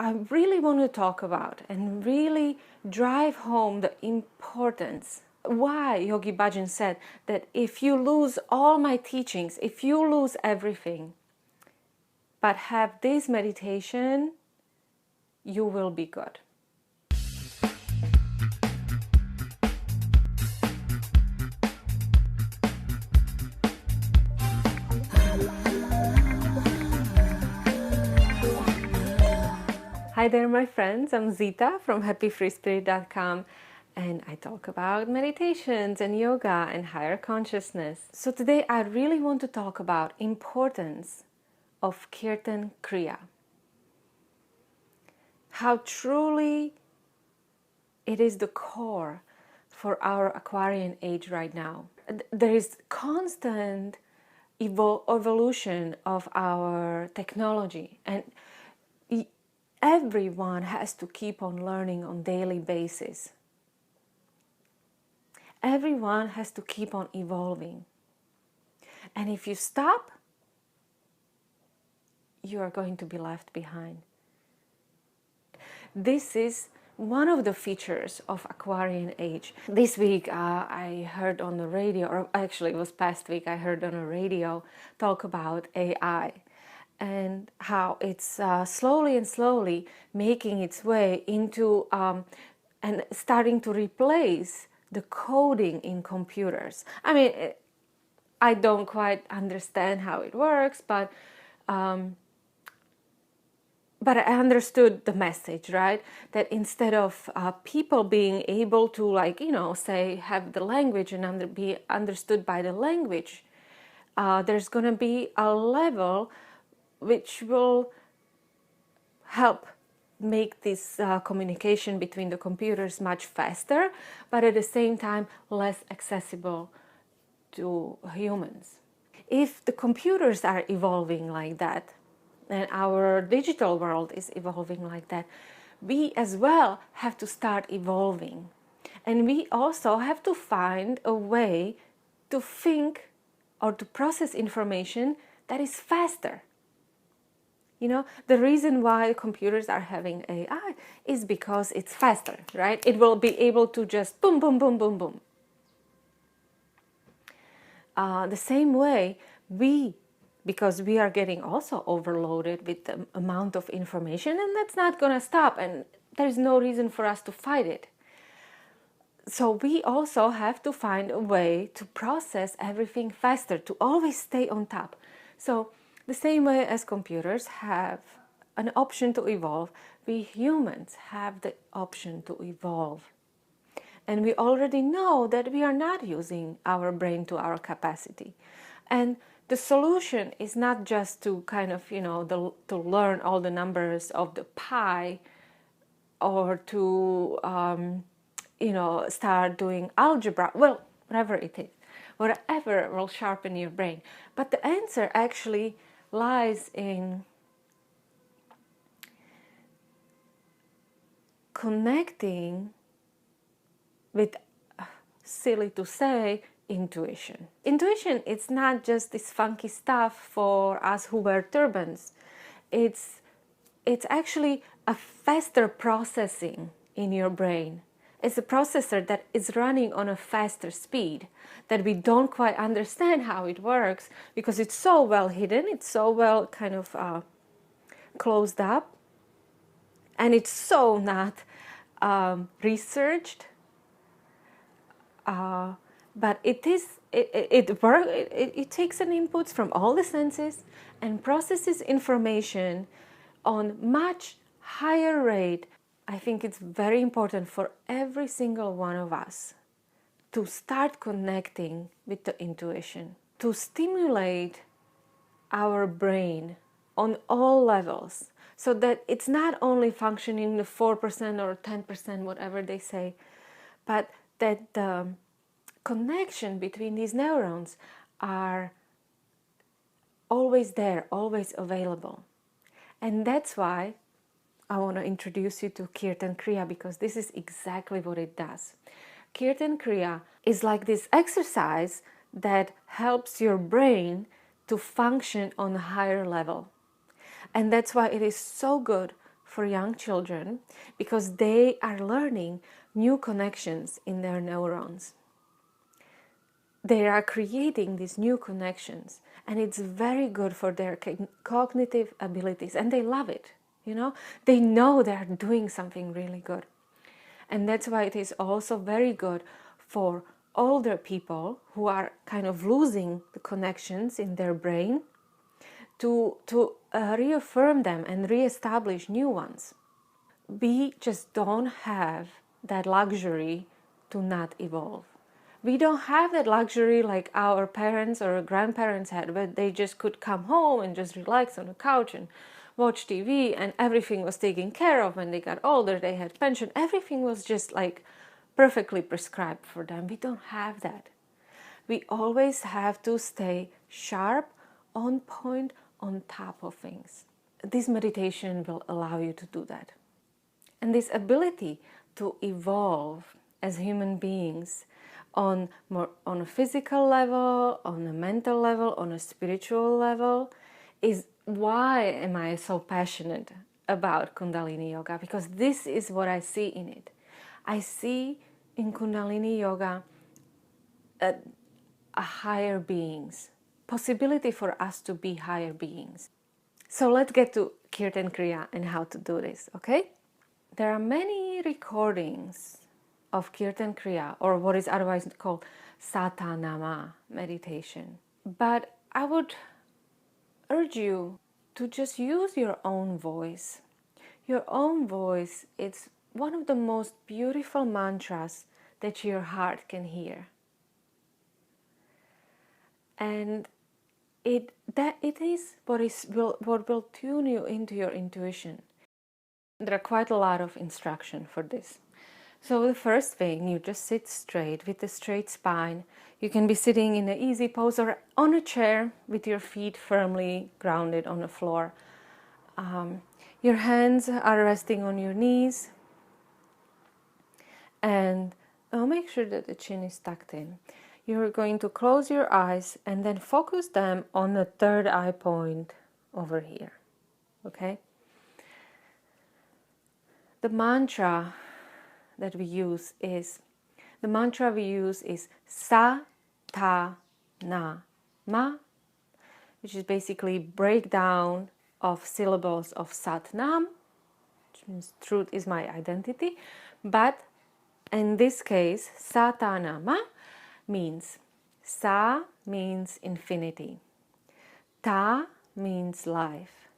I really want to talk about and really drive home the importance why Yogi Bhajan said that if you lose all my teachings, if you lose everything, but have this meditation, you will be good. Hi there, my friends. I'm Zita from happyfreespirit.com, and I talk about meditations and yoga and higher consciousness. So today I really want to talk about importance of Kirtan Kriya. How truly it is the core for our Aquarian age right now. There is constant evolution of our technology, and everyone has to keep on learning on a daily basis. Everyone has to keep on evolving. And if you stop, you are going to be left behind. This is one of the features of Aquarian age. This week I heard on the radio, or actually it was past week, I heard on the radio talk about AI. And how it's slowly and slowly making its way into and starting to replace the coding in computers. I mean, I don't quite understand how it works, but I understood the message, right? That instead of people being able to, say, have the language and be understood by the language, there's going to be a level which will help make this communication between the computers much faster, but at the same time less accessible to humans. If the computers are evolving like that, and our digital world is evolving like that, we as well have to start evolving. And we also have to find a way to think or to process information that is faster. The reason why computers are having AI is because it's faster, right? It will be able to just boom, boom, boom, boom, boom. The same way, because we are getting also overloaded with the amount of information, and that's not going to stop, and there's no reason for us to fight it. So we also have to find a way to process everything faster, to always stay on top. So the same way as computers have an option to evolve, we humans have the option to evolve. And we already know that we are not using our brain to our capacity. And the solution is not just to to learn all the numbers of the pi, or to, start doing algebra. Well, whatever it is. Whatever will sharpen your brain. But the answer actually lies in connecting with, silly to say, intuition. Intuition, it's not just this funky stuff for us who wear turbans. It's actually a faster processing in your brain. It's a processor that is running on a faster speed that we don't quite understand how it works because it's so well hidden, it's so well closed up, and it's so not researched. But it takes an input from all the senses and processes information on much higher rate. I think it's very important for every single one of us to start connecting with the intuition, to stimulate our brain on all levels, so that it's not only functioning the 4% or 10%, whatever they say, but that the connection between these neurons are always there, always available. And that's why I want to introduce you to Kirtan Kriya, because this is exactly what it does. Kirtan Kriya is like this exercise that helps your brain to function on a higher level. And that's why it is so good for young children because they are learning new connections in their neurons. They are creating these new connections, and it's very good for their cognitive abilities, and they love it. They know they're doing something really good. And that's why it is also very good for older people who are kind of losing the connections in their brain to reaffirm them and reestablish new ones. We just don't have that luxury to not evolve. We don't have that luxury like our parents or grandparents had, where they just could come home and just relax on the couch and watch TV and everything was taken care of. When they got older, they had pension. Everything was just like perfectly prescribed for them. We don't have that. We always have to stay sharp, on point, on top of things. This meditation will allow you to do that. And this ability to evolve as human beings on a physical level, on a mental level, on a spiritual level, is why am I so passionate about Kundalini Yoga, because this is what I see in it. I see in Kundalini Yoga a higher beings, possibility for us to be higher beings. So let's get to Kirtan Kriya and how to do this, okay? There are many recordings of Kirtan Kriya, or what is otherwise called Satanama meditation. But I would urge you to just use your own voice. Your own voice is one of the most beautiful mantras that your heart can hear. And it is what will tune you into your intuition. There are quite a lot of instruction for this. So the first thing, you just sit straight with a straight spine. You can be sitting in an easy pose or on a chair with your feet firmly grounded on the floor. Your hands are resting on your knees, and make sure that the chin is tucked in. You're going to close your eyes and then focus them on the third eye point over here. Okay? The mantra we use is Sa Ta Na Ma, which is basically breakdown of syllables of Sat Nam, which means truth is my identity. But in this case, Sa Ta Na Ma means Sa means infinity, Ta means life,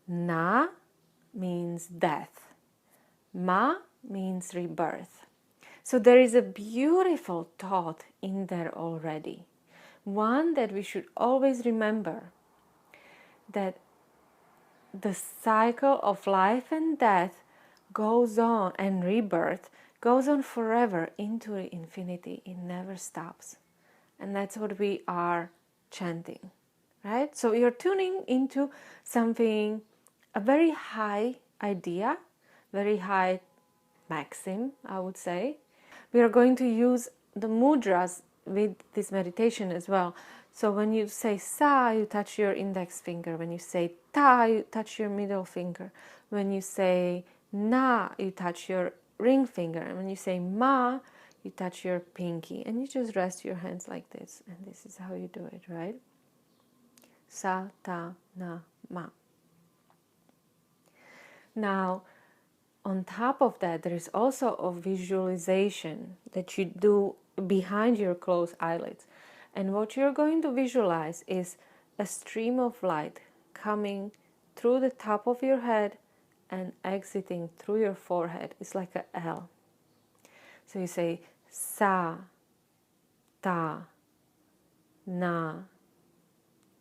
Na means death, Ma means rebirth. So there is a beautiful thought in there already. One that we should always remember, that the cycle of life and death goes on, and rebirth goes on forever into infinity. It never stops. And that's what we are chanting, right? So you're tuning into something, a very high idea, very high maxim, I would say. We are going to use the mudras with this meditation as well. So when you say Sa, you touch your index finger. When you say Ta, you touch your middle finger. When you say Na, you touch your ring finger. And when you say Ma, you touch your pinky. And you just rest your hands like this. And this is how you do it, right? Sa, Ta, Na, Ma. Now, on top of that, there is also a visualization that you do behind your closed eyelids. And what you're going to visualize is a stream of light coming through the top of your head and exiting through your forehead. It's like an L. So you say Sa, Ta, Na,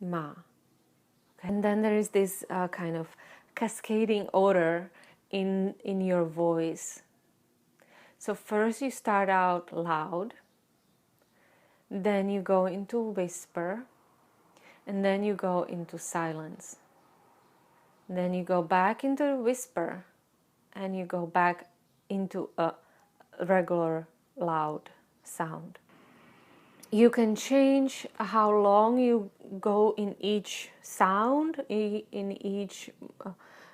Ma. Okay. And then there is this kind of cascading order in your voice. So first you start out loud, then you go into whisper, and then you go into silence. Then you go back into whisper, and you go back into a regular loud sound. You can change how long you go in each sound, in each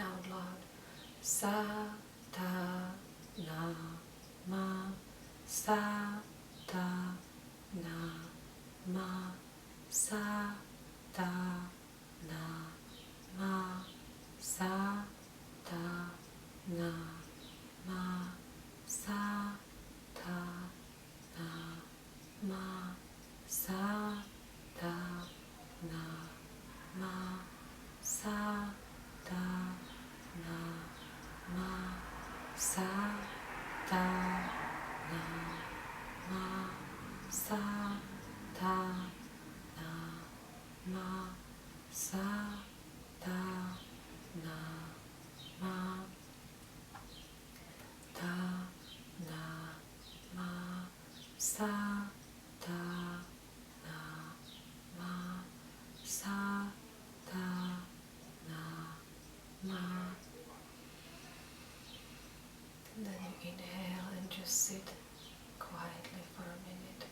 out loud. Sa, ta, na, ma, sa, ta, na, ma, sa, ta, na, ma, sa, ta, na, ma, sa, ta, na, ma, sa, ta, na, ma, sa, ta, na, ma, sa, ta, na, ma, sa, ta, na, ma, sa, ta, na, ma, ta, na, ma, sa, ta, na, ma, sa, ta, na, ma. And then you inhale and just sit quietly for a minute.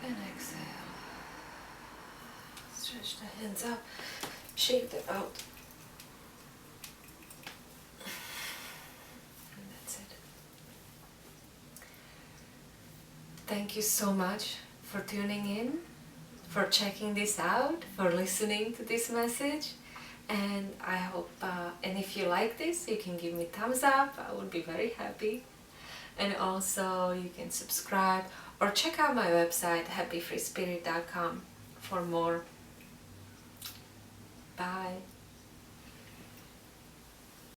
And exhale. Stretch the hands up, shake them out. And that's it. Thank you so much for tuning in, for checking this out, for listening to this message. And I hope, and if you like this, you can give me thumbs up. I would be very happy. And also you can subscribe or check out my website happyfreespirit.com for more. Bye.